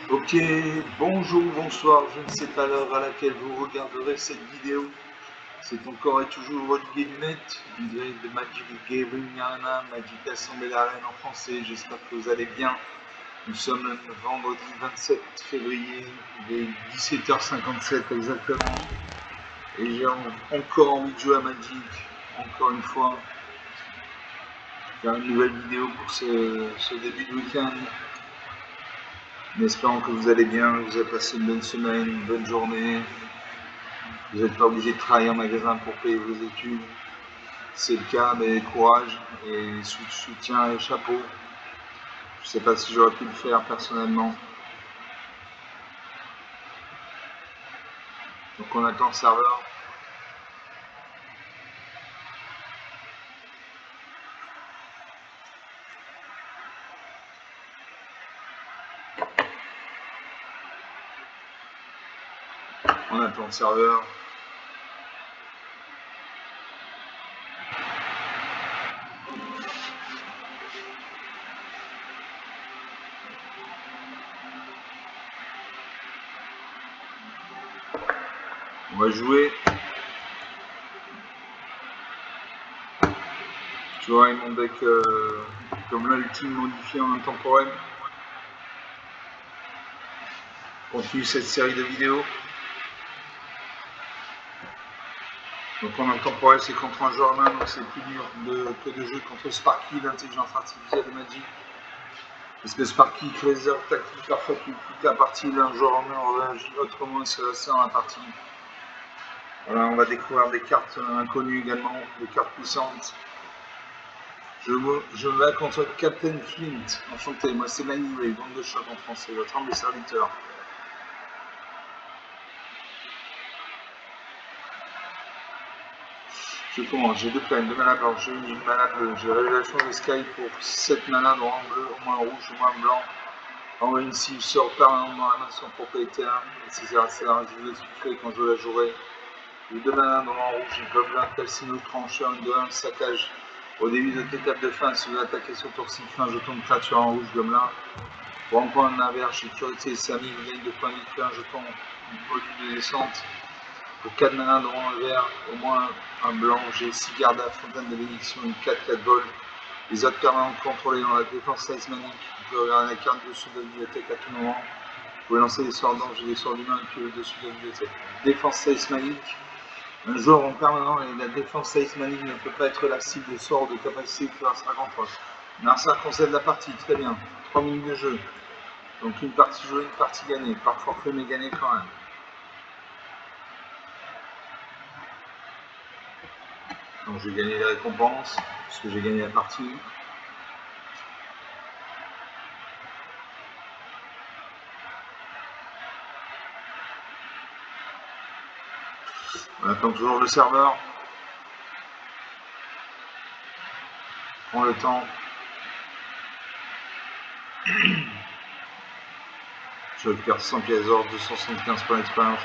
Ok, bonjour, bonsoir, je ne sais pas l'heure à laquelle vous regarderez cette vidéo. C'est encore et toujours votre Guillemette, du direct de Magic Gathering Arena, Magic Assemblée d'Arène en français. J'espère que vous allez bien. Nous sommes le vendredi 27 février, il est 17h57 exactement. Et j'ai encore envie de jouer à Magic, encore une fois. Faire une nouvelle vidéo pour ce début de week-end. En espérant que vous allez bien, que vous avez passé une bonne semaine, une bonne journée. Vous n'êtes pas obligé de travailler en magasin pour payer vos études. Si c'est le cas, mais courage et soutien et chapeau. Je ne sais pas si j'aurais pu le faire personnellement. Donc on attend le serveur. On attend le serveur. On va jouer. Tu vois, mon deck, comme là, l'ultime modifié en intemporel. Continue cette série de vidéos. Donc en intemporel, c'est contre un joueur main, donc c'est plus dur que de jouer contre Sparky, l'intelligence artificielle de Magic. Parce que Sparky crée des erreurs tactiques, parfois qui quitte la partie, d'un joueur en main réagit autrement et se laisse dans la partie. Voilà, on va découvrir des cartes inconnues également, des cartes puissantes. Je vais contre Captain Flint. Enchanté, moi c'est Lanny, bande de choc en français, votre humble serviteur. Je commence, j'ai deux plaines, deux mana blanches, j'ai une mana bleue, j'ai révélation de Sky pour 7 mana noir en bleu, au moins rouge, au moins blanc. Envoie une cible sort permanente dans la main de son propriétaire, etc. C'est la résolution ce qu'il fait quand je la jouerai. J'ai deux mana noir en rouge, j'ai gobelin, calcino, trancheur, une de 1, saccage. Au début de l'étape de fin, si vous attaquez ce tour-ci, un jeton de créature en rouge, gobelin. Pour un point d'inverse, sécurité, Samy, vous gagnez 2 points de vie, un jeton, une module de descente. Pour 4 mana dans un vert, au moins un blanc, j'ai 6 gardes à fontaine de bénédiction, une 4 vol. Les autres permanents contrôlés dans la défense seismique. Vous pouvez regarder la carte dessous de la bibliothèque à tout moment. Vous pouvez lancer des sorts d'ange et des sorts d'humains qui le dessus de la bibliothèque. Défense seismique. Un joueur en permanent et la défense seismique ne peut pas être la cible de sorts de capacité de faire 53. Narsa concède la partie, très bien. 3 minutes de jeu. Donc une partie jouée, une partie gagnée. Par forfait, mais gagnée quand même. Donc j'ai gagné les récompenses, puisque j'ai gagné la partie. On attend toujours le serveur. Prends le temps. Je récupère 100 pièces d'or, 275 points d'expérience.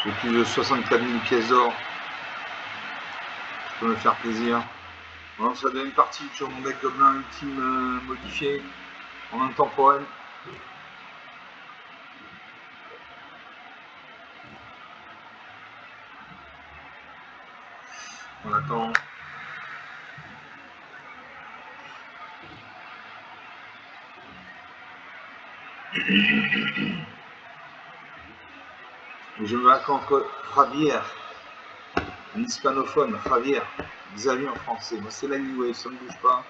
J'ai plus de 64 000 pièces d'or. Je peux me faire plaisir. On lance la deuxième partie sur mon deck gobelin ultime modifié en intemporel. On attend. Je me bats contre Javier, un hispanophone, Javier, Xavier en français. Moi c'est l'anyway, ça ne bouge pas.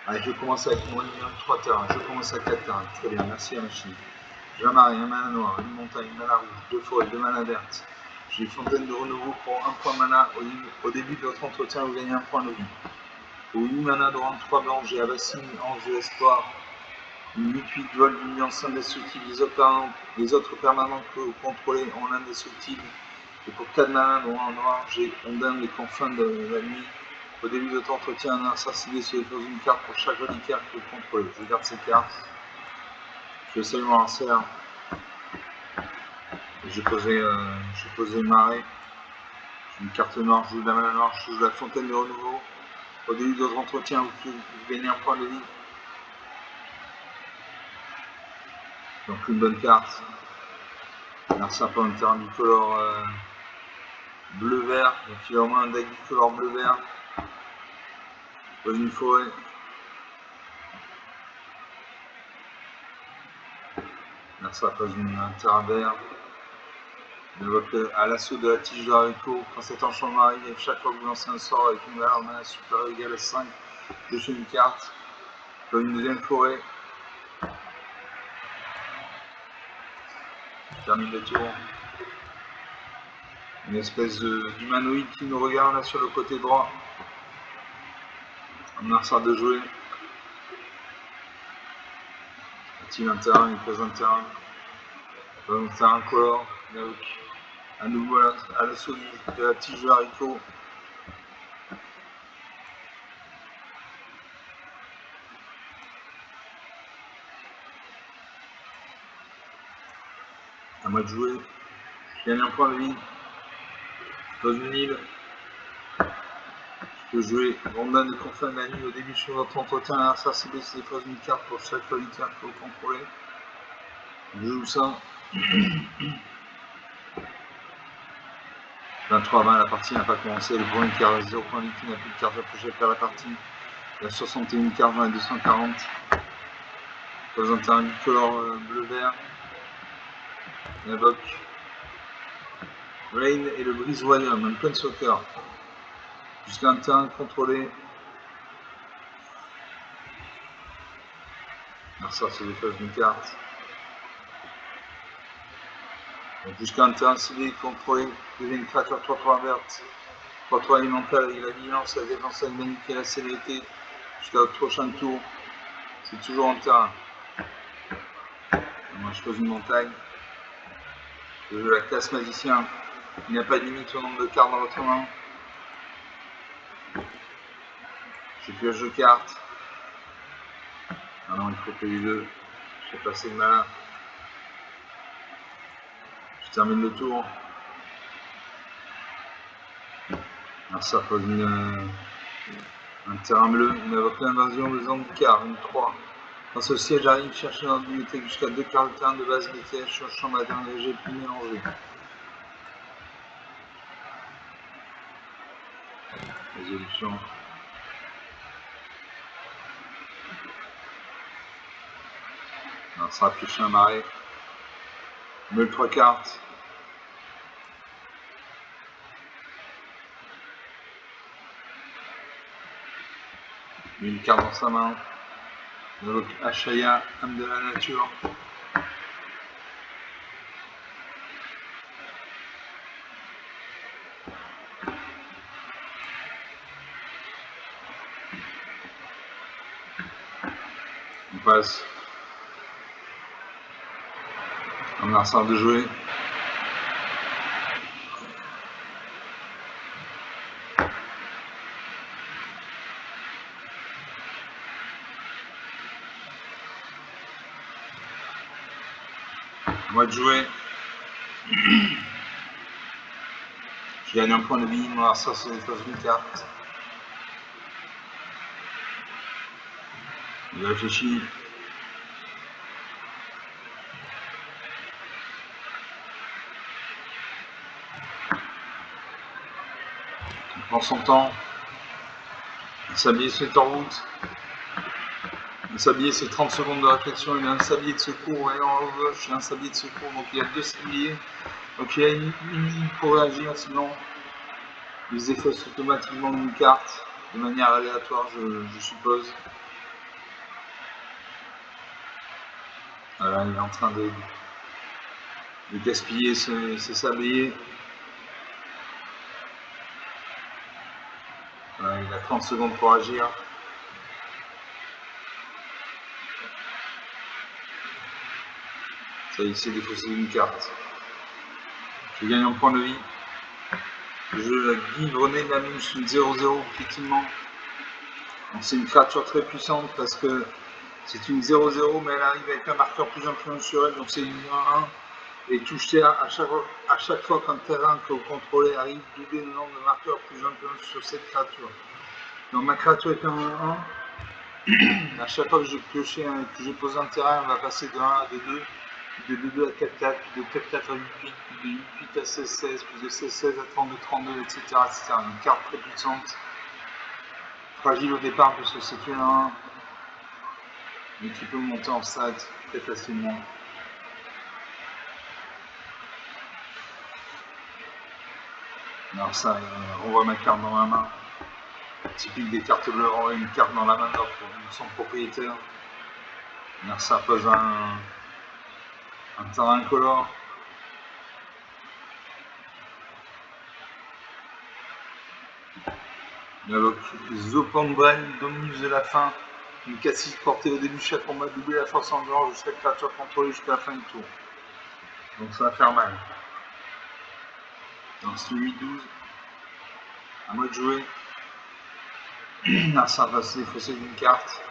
Allez, je commence avec mon minimum 3 terrains, je commence à 4 terrains. Très bien, merci la machine. J'ai un marais, un mana noir, une montagne, une mana rouge, 2 forêts, 2 mana vertes. J'ai une fontaine de renouveau pour 1 point mana. Au début de votre entretien, vous gagnez 1 point de vie. Pour 8 mana de rang 3 blancs, j'ai Abassine, Ange de l'Espoir. Une 8-8 vol d'une nuance indestructible. Les autres permanents que vous contrôlez en indestructible. Et pour 4 mana de rang noir, j'ai Ondin des confins de la nuit. Au début de votre entretien, un insert ciblé se dépose une carte pour chaque reliquaire que vous contrôlez. Je garde ces cartes. Je vais seulement insert. J'ai posé Marais. J'ai une carte noire, je joue de la mana noire, je joue la fontaine de renouveau. Au début de votre entretien, vous gagnez 1 point de vie. Donc une bonne carte. Un serpent de terrain bicolore bleu-vert. Donc il a au moins un deck bicolore bleu-vert. Dans une forêt. Là ça passe un terrain vert. On évoque à l'assaut de la tige de haricot. Quand cet enchantement arrive, chaque fois que vous lancez un sort avec une valeur mana supérieure ou égale à 5, piocher une carte. Dans une deuxième forêt. Je termine le tour. Une espèce d'humanoïde qui nous regarde là sur le côté droit. Un arçard de jouer. A-t-il un terrain? Il pose un terrain. Un terrain color. À nouveau à l'assaut de la tige de haricot. À moi de jouer. Je gagne un point de vie. Je pose une île. Je peux jouer Rondin des confins de la nuit. Au début sur votre entretien, l'adversaire ciblé se dépose une carte pour chaque solitaire que vous contrôlez. Je joue ça. 23-20, la partie n'a pas commencé. Le premier qui a 0 point liquide n'a plus de carte à projet faire la partie. Il y a 61 cartes dans les 240. Pose un terrain bicolore bleu-vert. Il invoque Rain et le Brise Royaume, un plein soccer. Jusqu'à un terrain contrôlé. Ça se dépose d'une carte. Jusqu'à un terrain ciblé contrôlé devient une créature 3-3 verte. 3-3 élémentaire avec la vigilance, la défense dynamique et la célérité. Jusqu'à votre prochain tour. C'est toujours en terrain. Moi je pose une montagne. Je joue la classe magicien. Il n'y a pas de limite au nombre de cartes dans votre main. Je pioche 2 cartes. Ah non, il faut payer 2. Je fais passer le malin. Je termine le tour. Alors ça pose un terrain bleu. Il invoque l'invasion des Zendikar, une 3. Quand ce siège arrive, cherchez dans la bibliothèque jusqu'à 2 cartes de terrain de base BTH sur le champ matin léger puis mélangé. Résolution. Alors ça va piocher un marais. Meule 3 cartes. Une carte dans sa main. On évoque Ashaya, âme de la nature. On passe. Un arçard de jouer. Moi de jouer. Je gagne un point de vie, mon arçard se dépose une carte. Il réfléchit. Il prend son temps. Un sablier se met en route. Un sablier c'est 30 secondes de réflexion. Il a un sablier de secours et en gauche et un sablier de secours. Donc il y a 2 sabliers. Donc il y a une ligne pour réagir, sinon ils effacent automatiquement une carte de manière aléatoire, je suppose. Voilà, il est en train de gaspiller ses sabliers. Voilà, il a 30 secondes pour agir. Ça, il s'est défaussé d'une carte. Je gagne un point de vie. Je Guivrené de la Mouche, une 0-0, effectivement. Donc c'est une créature très puissante parce que c'est une 0-0, mais elle arrive avec un marqueur plus influent sur elle, donc c'est une 1-1. Et toucher à chaque fois qu'un terrain que vous contrôlez arrive, doubler le nombre de marqueurs plus influents sur cette créature. Donc ma créature est un 1-1. À chaque fois que j'ai pioché, que j'ai posé un terrain, elle va passer de 1 à 2-2. puis de 2-2 à 4-4, puis de 4-4 à 8-8, puis de 8-8 à 16-16, puis de 16-16 à 32-32, etc., etc. Une carte très puissante, fragile au départ parce que c'est une 1, mais qui peut monter en stats très facilement. Alors ça, on voit ma carte dans la main. Typique des cartes bleues, on voit une carte dans la main de son propriétaire. Alors ça pose un terrain incolore. Donc, Zopandrel, Dominus de la fin, une cassis portée au début de chaque combat, doubler la force en dehors jusqu'à créature contrôlée jusqu'à la fin du tour. Donc ça va faire mal. Donc c'est 8-12. À moi de jouer. Ça va se défausser d'une carte.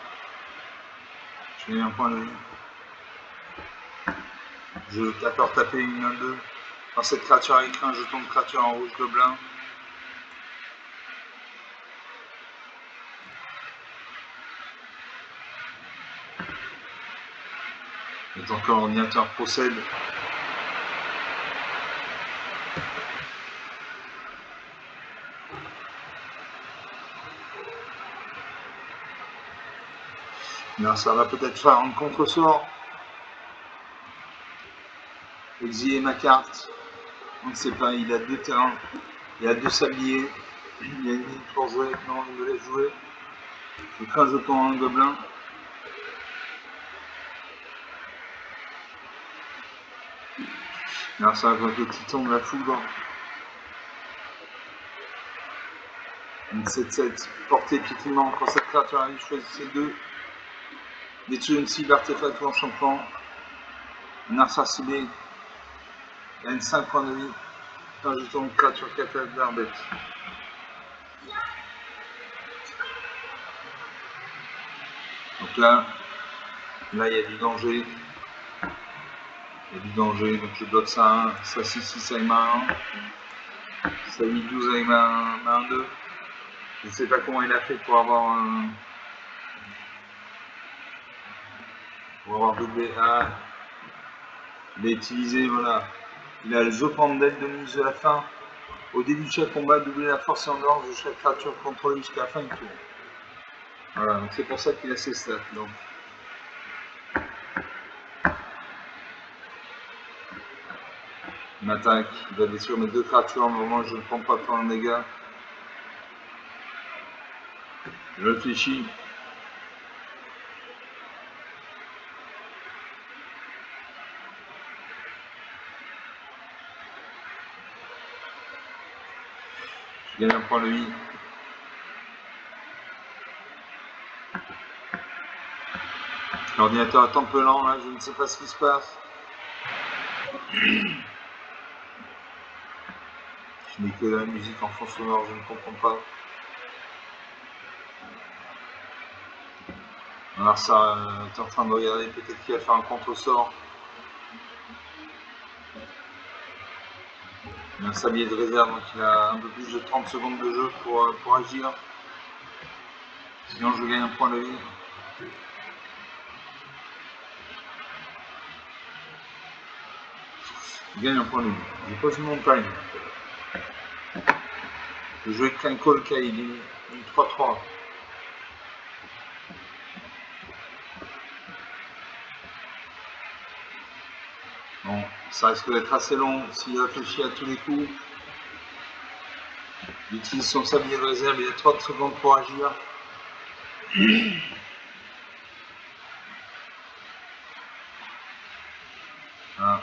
Je gagne un point de vie. Je d'accord taper une 1-2. Quand cette créature a écrit un jeton de créature en rouge gobelin. Et tant que l'ordinateur procède. Bien, ça va peut-être faire un contre-sort. Exiler ma carte. On ne sait pas, il a 2 terrains. Il a 2 sabliers. Il y a une ligne pour jouer. Non, il me laisse jouer. Je crée un jeton en un gobelin. Là, ça va avec le titan de la foudre. Une 7-7. Portée piétinement. Quand cette créature arrive, choisissez 2. Détruire une cible artefact ou enchantement. Un arsa ciblé. Gagne 5 points de vie. Un jeton de créature catalogue d'Arbet. Donc là, il y a du danger. Il y a du danger, donc je bloque ça 1, ça 6-6 avec ma 1, ça 8-12 avec ma 1-2. Je ne sais pas comment il a fait pour avoir doublé. Ah, il a utilisé, voilà. Il a le Zopandel de mise de la fin. Au début de chaque combat, doubler la force en orange de chaque créature contrôlée jusqu'à la fin du tour. Voilà, donc c'est pour ça qu'il a ses stats. Donc. Il m'attaque, il va détruire mes 2 créatures, mais au moins je ne prends pas tant de dégâts. Je réfléchis. Je gagne un point de vie. L'ordinateur est un peu lent là, je ne sais pas ce qui se passe. Je n'ai que la musique en fond sonore, je ne comprends pas. Alors ça, tu es en train de regarder, peut-être qu'il va faire un contre-sort. Il a un sablier de réserve, donc il a un peu plus de 30 secondes de jeu pour agir. Sinon je gagne un point de vie. Je gagne un point de vie. Je pose une montagne. Je joue avec Call Kai, il est une 3-3. Bon, ça risque d'être assez long s'il réfléchit à tous les coups. Il utilise son sablier de réserve, il a 30 secondes pour agir. Voilà.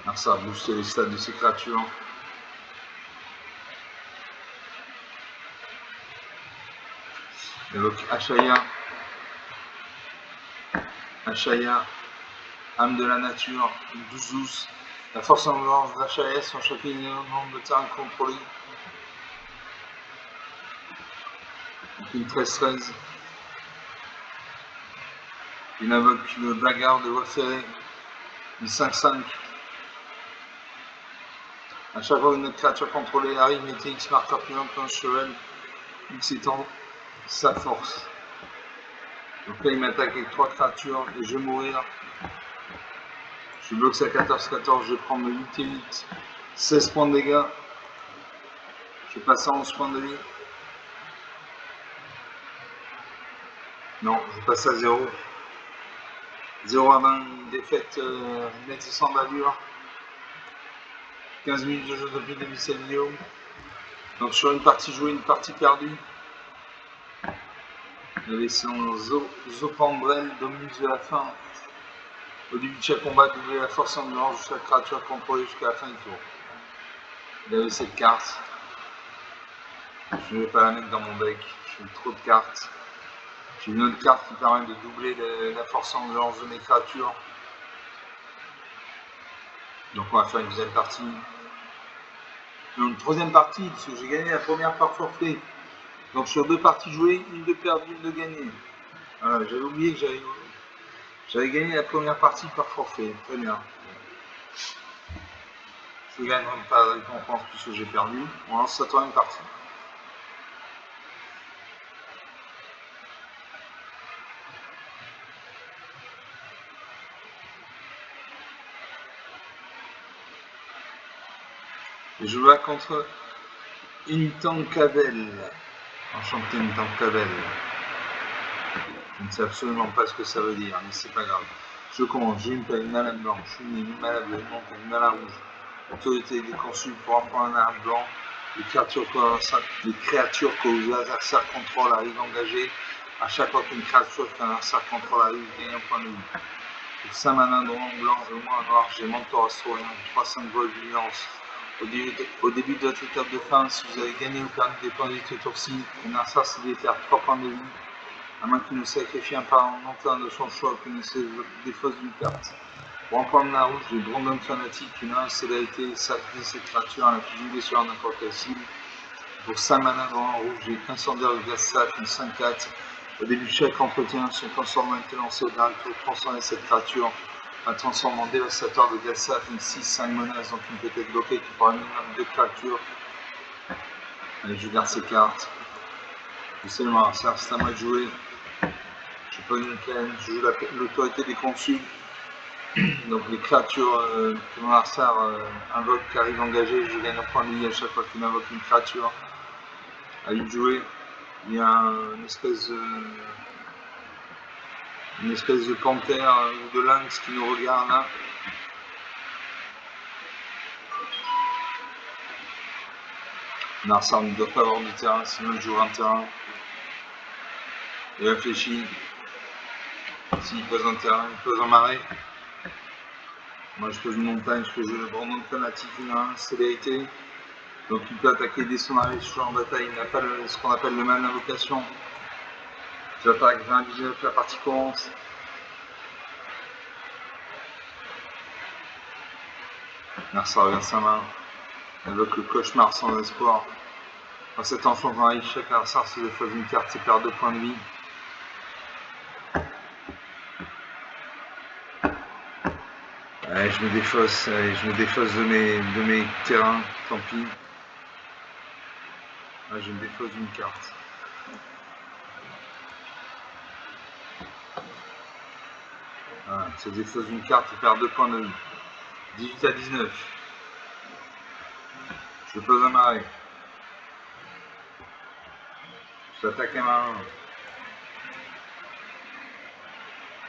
Alors ça va booster les stats de ces créatures. Il évoque Ashaya. Ashaya, âme de la nature, une 12-12. La force en orange d'Ashaya sont chacun un nombre de terrain contrôlé. Donc une 13-13. Il invoque le bagarre de voie ferrée. Une 5-5. À chaque fois qu'une créature contrôlée arrive, mettez X marqueur plus long qu'un cheval. X étant sa force. Donc là il m'attaque avec 3 créatures et je vais mourir. Je bloque à 14-14, je prends le 8 et 8. 16 points de dégâts. Je passe à 11 points de vie. Non, je passe à 0. 0 à 20, une défaite nette et sans bavure. 15 minutes de jeu depuis le début de cette vidéo. Donc sur une partie jouée, une partie perdue. Il avait son Zopandrel, Dominus de la fin. Au début de chaque combat, doubler la force endurance de chaque créature contrôlée jusqu'à la fin du tour. Il avait cette carte. Je ne vais pas la mettre dans mon deck, j'ai trop de cartes. J'ai une autre carte qui permet de doubler la force endurance de mes créatures. Donc on va faire une deuxième partie. Une troisième partie, parce que j'ai gagné la première par forfait. Donc sur 2 parties jouées, une de perdue, une de gagnée. Voilà, j'avais oublié que j'avais gagné la première partie par forfait. Très bien. Je ne gagne même pas de récompense puisque j'ai perdu. On lance la troisième partie. Et je vais contre Intancabel. Enchanté Intancabel. Je ne sais absolument pas ce que ça veut dire, mais c'est pas grave. Je commence, j'ai une mana blanche, une mana bleue, une mana rouge. Autorité des consuls pour emprunter un arbre blanc. Les créatures que vos adversaires contrôlent arrivent engagées. À chaque fois qu'une créature qu'un adversaire contrôle arrive, gagne un point de vie. Pour 5 mana blanc et au moins noir, j'ai Mentor Astroïen, 3-5 vols de vigilance. Au début de votre étape de fin, si vous avez gagné ou perdu des points de vie ce tour-ci, un adversaire se déterre 3 points de vie. À moins qu'il ne sacrifie un parlementaire de son choix, qu'il ne se défausse d'une carte. Pour emprunter la rouge, les Brandon fanatiques, une célérité, sacrifie cette créature à la fusion sur n'importe quelle cible. Pour 5 mana en rouge, j'ai incendiaire de glace sac, une 5-4. Au début de chaque entretien, son transformant est lancé au dernier tour, transformer cette créature en transformant dévastateur de glace sac, une 6-5 menaces, donc une peut être bloquée qui pourra minimum 2 créatures. Allez, je garde ces cartes. Je sais le adversaire, c'est à moi de jouer. Je peux une plaine, je joue l'autorité des consuls. Donc les créatures que mon adversaire invoque qui arrivent engagées, je gagne un point de vie à chaque fois qu'il invoque une créature. À lui de jouer. Il y a une espèce de panthère ou de lynx qui nous regarde là. L'adversaire ne doit pas avoir du terrain, sinon il jouera un terrain. Il réfléchit. S'il pose un terrain, il pose un marais. Moi je pose une montagne, je peux jouer le Brandon fanatique, une célérité. Donc il peut attaquer dès son arrivée sur le champ de bataille, il n'a pas ce qu'on appelle le mal d'invocation. J'attaque 20-19, la partie commence. L'adversaire revient sa main. Invoque le cauchemar sans espoir. Quand cet enchantement arrive, chaque adversaire se défausse une carte et perd 2 points de vie. Allez, je me défausse de mes terrains, tant pis. Là, je me défausse d'une carte. Voilà, se défausse d'une carte et perd 2 points de vie. 18 à 19. Je pose un marais. Je l'attaque à main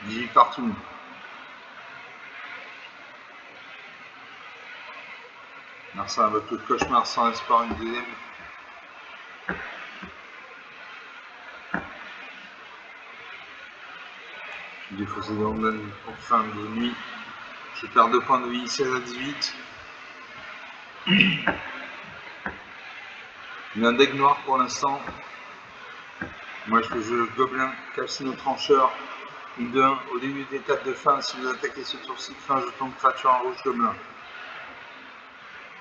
1. 18 partout. Marcin invoque le cauchemar sans espoir, une deuxième. Je défausse les London pour fin de nuit. Je perds 2 points de vie, 16 à 18. Il y a un deck noir pour l'instant. Moi je peux jouer le gobelin, calcino trancheur, une de 1. Au début des étapes de fin, si vous attaquez ce tour-ci, fin je tombe créature en rouge gobelin.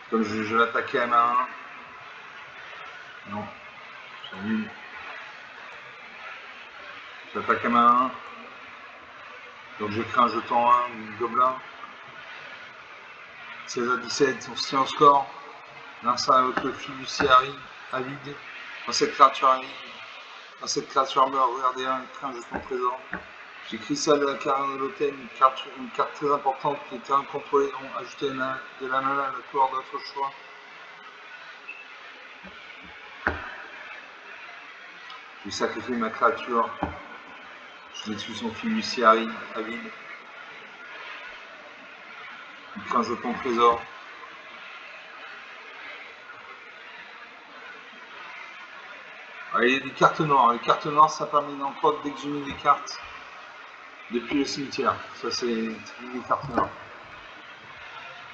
Comme je l'attaquais à main 1. Non, c'est nul. J'attaque à main 1. Donc je crée un jeton 1, gobelin. 16 à 17, on se tient au score. L'instant avec le fiduciaire avide. Quand cette créature arrive, quand cette créature meurt, regardez un, il crée un jeton trésor. J'ai écrit ça de la carte de l'hôtel, une carte très importante qui était incontrôlée, ont ajouté de la mana à la couleur d'autre choix. J'ai sacrifié ma créature. Je détruis son fiduciaire avide. Il prend un jeton trésor. Alors, il y a des cartes noires. Les cartes noires, ça permet d'encore d'exhumer des cartes depuis le cimetière. Ça, c'est des cartes noires.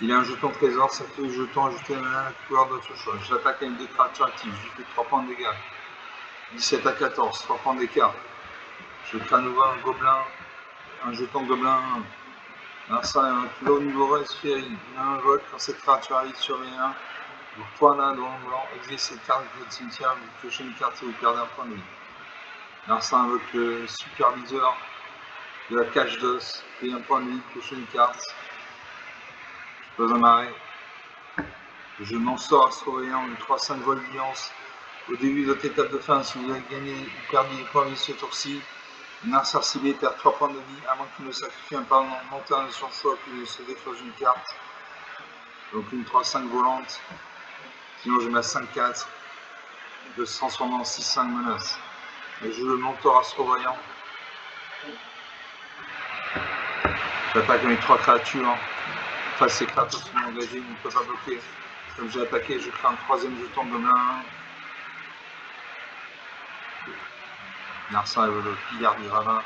Il a un jeton trésor, ça fait le jeton ajouté à la couleur d'autre choix. J'attaque avec des créatures actives, je fais 3 points de dégâts. 17 à 14, 3 points d'écart. Je crée à nouveau un gobelin, un jeton gobelin. Alors ça, un plus haut niveau reste féerie. Il invoque quand cette créature arrive sur les 1. Pour 3 nains blanc, exilez cette carte de votre cimetière, vous piochez une carte et vous perdez un point de vie. Alors ça invoque le superviseur de la cage d'os, payez un point de vie, piochez une carte. Je pose un marais. Je m'en sors astrovéant une 3-5 vol violence. Au début de votre étape de fin, si vous avez gagné ou perdu des points de vie ce tour-ci, un arcer ciblé perd 3 points de vie, à moins qu'il ne sacrifie un parlementaire de son choix puis ne se décroche une carte. Donc une 3-5 volante. Sinon je mets à 5-4. Je peux se transformer en 6-5 menace. Et je le mentor astrovoyant. J'attaque avec 3 créatures. Enfin, ces créatures sont engagées, il ne peut pas bloquer. Comme j'ai attaqué, je crée un 3ème jeton de gobelin. Narcin et le pillard du ravin.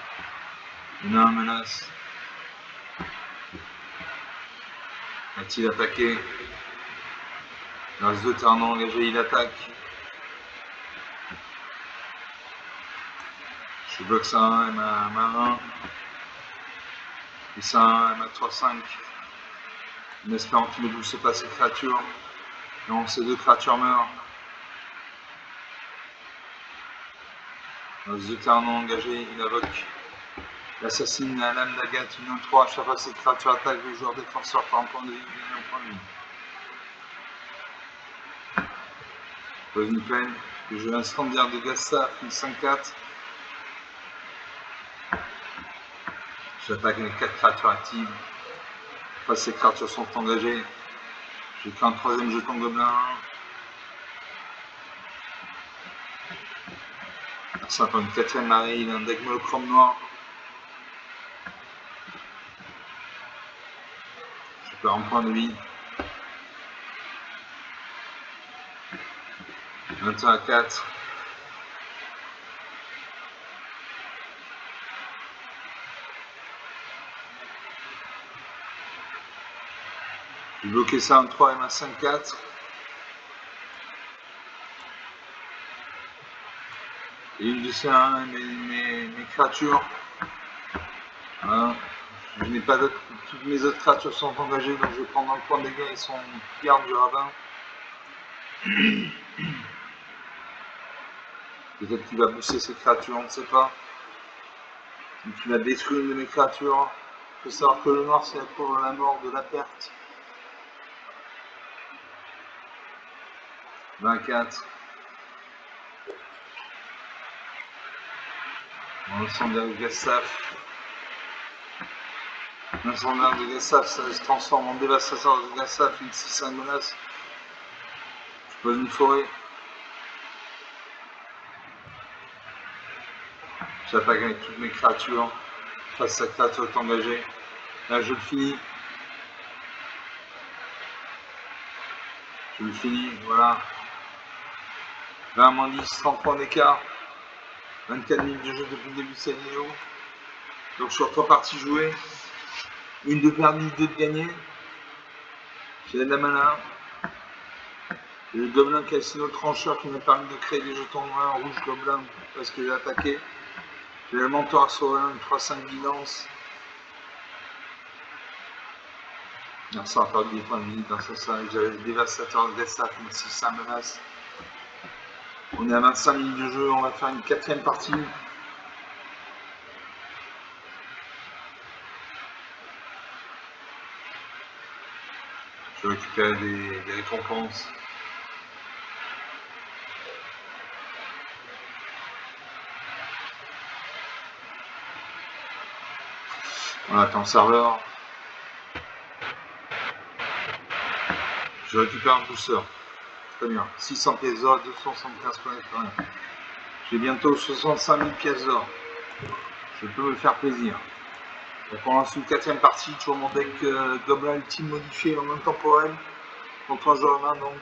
Une 1 menace. A-t-il attaqué? Il reste 2 terrains non engagés, il attaque. Je bloque ça 1 et ma 1. Et ça 1 et ma 3-5. En espérant qu'il ne bouge pas ces créatures. Non, ces 2 créatures meurent. Il reste 2 terrains non engagés, il invoque. L'assassine à lame d'agate, une 1-3. À chaque fois que cette créature attaque, le joueur défenseur par un point de vie, il gagne un point de vie. Pose une plaine. Je vais un standard de Gassa, une 5-4. J'attaque avec 4 créatures actives. Après, ces créatures sont engagées. J'ai fait un 3ème jeton gobelin. Ça prend une 4ème marée, il a un deck monochrome noir. Je perds un point de vie. 21 à 4. J'ai bloqué ça en 3 et ma 5-4. Et une de ces 1, mes créatures. Voilà. Je n'ai pas d'autres. Toutes mes autres créatures sont engagées, donc je vais prendre un point de dégâts et son garde du ravin. Peut-être qu'il va booster ses créatures, on ne sait pas. Donc il a détruit une de mes créatures. Il faut savoir que le noir c'est pour la mort de la perte. 24. L'incendiaire de Gassaf. L'incendiaire de Gassaf, ça se transforme en dévastateur de Gassaf, une 6-5 menace. Je pose une forêt. J'attaque avec toutes mes créatures. Face à sa créature est engagée. Là je le finis. Je le finis, voilà. 20-10, 30 points d'écart. 24 minutes de jeu depuis le début de cette vidéo. Donc sur 3 parties jouées. Une de perdue, 2 de gagnées. J'ai de la mana. J'ai le gobelin Cassino trancheur qui m'a permis de créer des jetons noirs, rouge gobelin parce que j'ai attaqué. J'ai le mentor astrovéant, une 3-5 guidance. Ça a perdu des points de vie dans ce sens. J'avais le dévastateur de Gassaf, une 6-5 menace. On est à 25 minutes de jeu, on va faire une 4ème partie. Je vais récupérer des récompenses. On attend le serveur. Je récupère un booster. Très bien. 600 pièces d'or, 275 points d'expérience. J'ai bientôt 65 000 pièces d'or. Je peux me faire plaisir. Donc on lance une 4ème partie, toujours mon deck Gobelin Ultime modifié en intemporel. Contre un joueur main donc.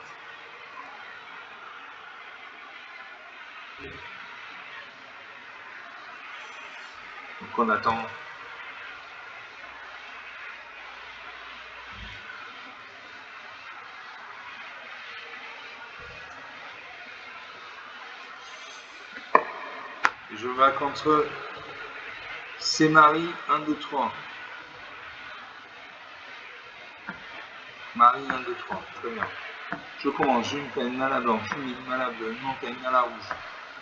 Donc on attend. Je vais contre Marie 1, 2, 3. Marie 1, 2, 3. Très bien. Je commence. J'ai une peine, mana blanche, une mana bleue, une montagne, mana rouge.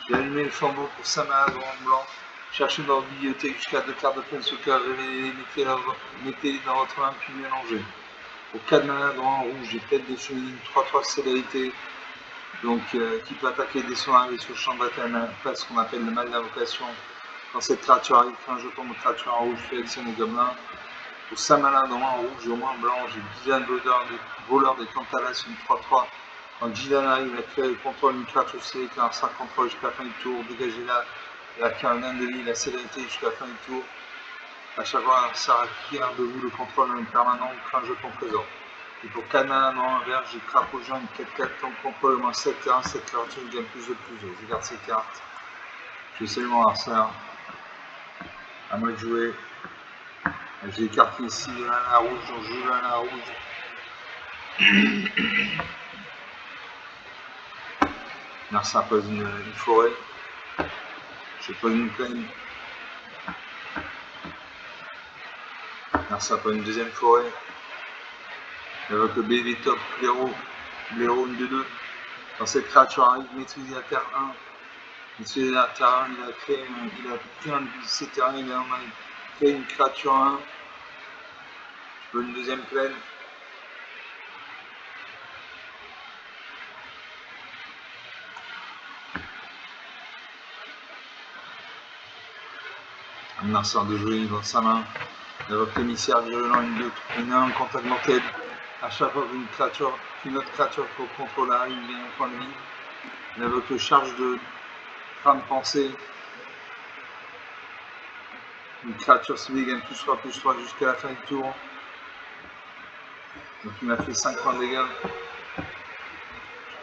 J'ai allumé le flambeau pour 5 mana blanc. Cherchez dans la bibliothèque jusqu'à 2 cartes de Planeswalker, révélez-les, mettez-les dans votre main, puis mélangez. Pour 4 mana rouge, j'ai peut-être des chemins 3-3 célérité. Donc, qui peut attaquer des soins arrivés sur le champ de bataille, ce qu'on appelle le mal d'invocation. Quand cette créature arrive, quand je tombe de créature en rouge, je fais action des gobelins. Pour 5 mana dans en rouge et au moins blanc, j'ai Gidan voleur des Tantalas, une 3-3. Quand Gidan arrive, il a créé le contrôle d'une créature célérité en 5 contrôle jusqu'à la fin du tour. Dégagez-la, il acquiert un de vie, la célérité jusqu'à la fin du tour. À chaque fois, ça acquiert de vous le contrôle permanent ou crée un jeton trésor. Et pour 4 mana dans un vert, j'ai Crapaud Géant, une 4-4, tant de contrôle au moins 7 terrains, cette créature gagne plus de plus. Je garde ces cartes. Je vais saluer mon adversaire. À moi de jouer. J'ai écarté ici le mana rouge, donc je joue le mana rouge. Narsa pose une forêt. Je pose une plaine. Narsa pose une deuxième forêt. Avec le BV top, blaireau, une 2-2. Quand cette créature arrive, maîtriser la terre 1. Maîtriser la terre 1, il a pris un de ses terrains, il a créé une créature 1. Je peux une deuxième plaine. Un Narsa de jouer dans sa main. Avec l'émissaire virulent, une 1 contact mortel. À chaque fois qu'une autre créature pour contrôle arrive, il y a un point de vie. Il invoque le charge de crâne pensée. Une créature ciblée gagne +3/+3 jusqu'à la fin du tour. Donc il m'a fait 5 points de dégâts. Je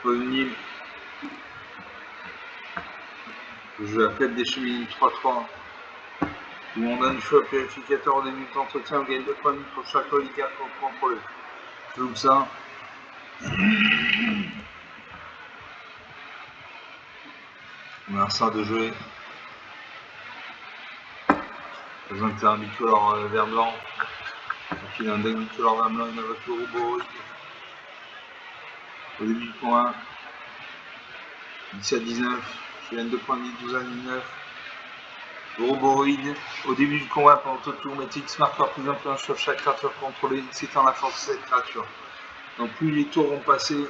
pose une île. Je joue la plaide des chemins 3-3. Où on donne du choix au purificateur au début de l'entretien, on gagne 2 points de vie pour chaque reliquaire qu'on contrôle. Je joue ça. On a ça de jouer. Besoin de terrain bicolore vert blanc. Donc il a un deck bicolore vert blanc, il invoque le robot. Au début du point 1, 17-19, je gagne 2 points de vie, 12-19. Le roboroïde, au début du combat, pendant tout le tour, mettez X marqueur plus influent sur chaque créature contrôlée, X étant la force de cette créature. Donc plus les tours vont passer,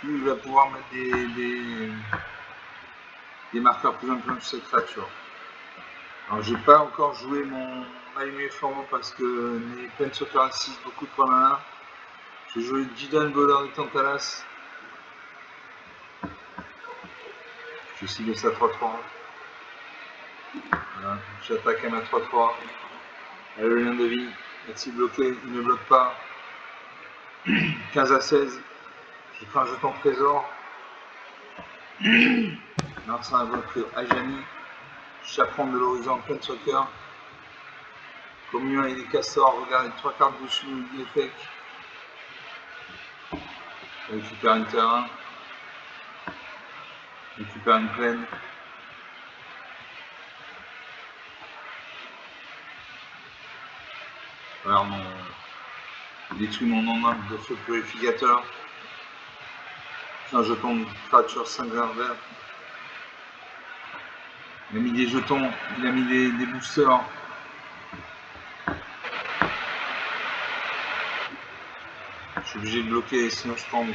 plus il va pouvoir mettre des marqueurs plus influents sur cette créature. Alors j'ai pas encore joué mon allumé flambeau parce que les Planeswalker insistent beaucoup de points mana. J'ai joué Gidan voleur des Tantalas. Je cible ça 3-3. Voilà. J'attaque à ma 3-3. Elle a le lien de vie. Merci bloqué, il ne bloque pas. 15-16. Je prends un jeton trésor. Alors ça invoque Ajani. Chaperon de l'horizon Planeswalker. Communion avec des castors. Regardez 3 cartes dessus, l'effet. Je récupère un terrain. Je récupère une plaine. Alors je détruis mon nom de feu purificateur. Un jeton de créature 5 vert. Il a mis des jetons, il a mis des boosters. Je suis obligé de bloquer, sinon je prends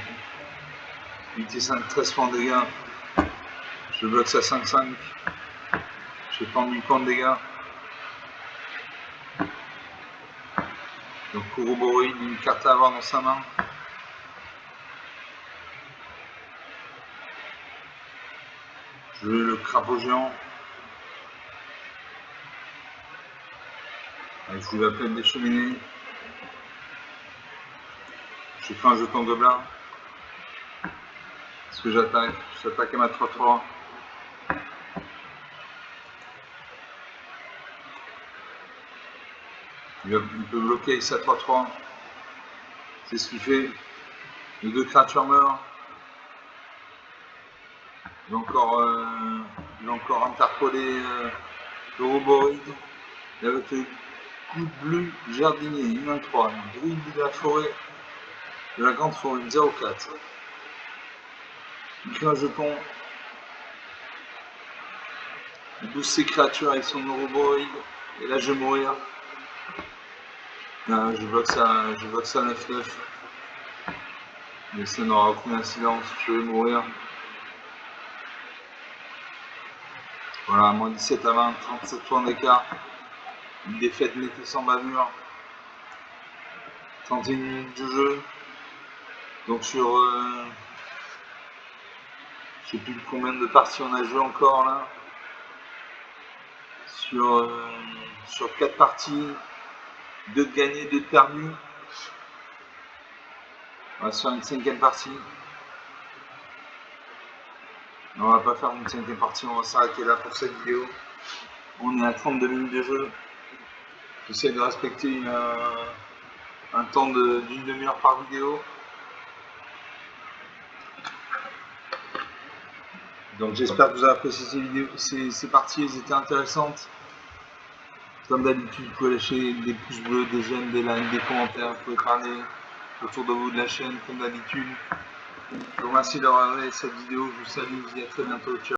8 et 5, 13 points de dégâts. Je bloque ça 5-5. Je vais prendre 8 points de dégâts. Donc Ouroboros, une carte à avoir dans sa main. Je veux le crapaud géant. Je joue la plaine des cheminées. Je fais un jeton de blanc. Est-ce que j'attaque? J'attaque à ma 3-3. Il peut bloquer avec sa 3-3. C'est ce qu'il fait. Les deux créatures meurent. Il va encore interpoler l'Ouroboros. Et avec le coup bleu jardinier, 1-3, druide de la forêt, de la grande forêt, 0-4. Il crée un jeton. Il booste ses créatures avec son Ouroboros. Et là je vais mourir. Je bloque ça 9-9. Mais ça n'aura aucune incidence, je vais mourir. Voilà, moins 17 à 20, 37 points d'écart. Une défaite nette et sans bavure. 31 minutes de jeu. Donc sur je sais plus combien de parties on a joué encore là. Sur 4 parties, 2 de gagnés, 2 de perdus. On va se faire une 5e partie. On va pas faire une 5e partie, on va s'arrêter là pour cette vidéo. On est à 32 minutes de jeu. J'essaie de respecter un temps d'une demi-heure par vidéo. Donc j'espère que vous avez apprécié ces vidéos, ces parties, elles étaient intéressantes. Comme d'habitude, vous pouvez lâcher des pouces bleus, des j'aime, des likes, des commentaires, vous pouvez parler autour de vous de la chaîne comme d'habitude. Je vous remercie d'avoir regardé cette vidéo, je vous salue, je vous dis à très bientôt, ciao.